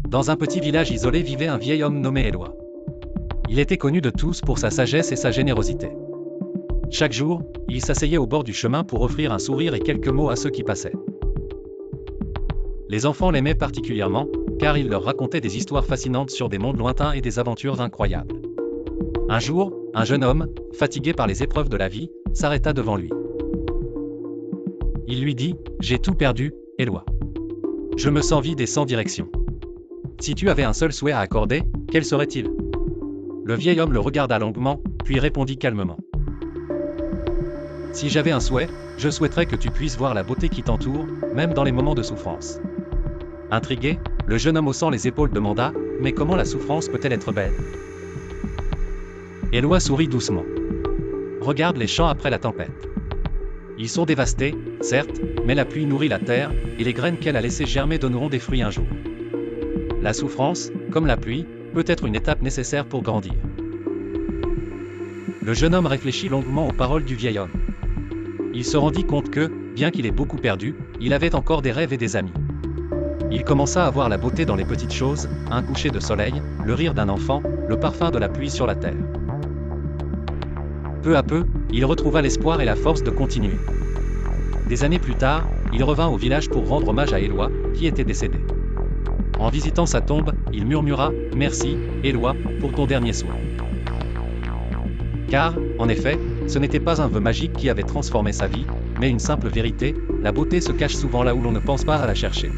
Dans un petit village isolé vivait un vieil homme nommé Éloi. Il était connu de tous pour sa sagesse et sa générosité. Chaque jour, il s'asseyait au bord du chemin pour offrir un sourire et quelques mots à ceux qui passaient. Les enfants l'aimaient particulièrement, car il leur racontait des histoires fascinantes sur des mondes lointains et des aventures incroyables. Un jour, un jeune homme, fatigué par les épreuves de la vie, s'arrêta devant lui. Il lui dit : « J'ai tout perdu, Éloi. Je me sens vide et sans direction. Si tu avais un seul souhait à accorder, quel serait-il » Le vieil homme le regarda longuement, puis répondit calmement : « Si j'avais un souhait, je souhaiterais que tu puisses voir la beauté qui t'entoure, même dans les moments de souffrance. » Intrigué, le jeune homme haussant les épaules demanda : « Mais comment la souffrance peut-elle être belle ?» Éloi sourit doucement. « Regarde les champs après la tempête. Ils sont dévastés, certes, mais la pluie nourrit la terre, et les graines qu'elle a laissées germer donneront des fruits un jour. La souffrance, comme la pluie, peut être une étape nécessaire pour grandir. » Le jeune homme réfléchit longuement aux paroles du vieil homme. Il se rendit compte que, bien qu'il ait beaucoup perdu, il avait encore des rêves et des amis. Il commença à voir la beauté dans les petites choses, un coucher de soleil, le rire d'un enfant, le parfum de la pluie sur la terre. Peu à peu, il retrouva l'espoir et la force de continuer. Des années plus tard, il revint au village pour rendre hommage à Éloi, qui était décédé. En visitant sa tombe, il murmura : « Merci, Éloi, pour ton dernier soin. » Car, en effet, ce n'était pas un vœu magique qui avait transformé sa vie, mais une simple vérité : la beauté se cache souvent là où l'on ne pense pas à la chercher.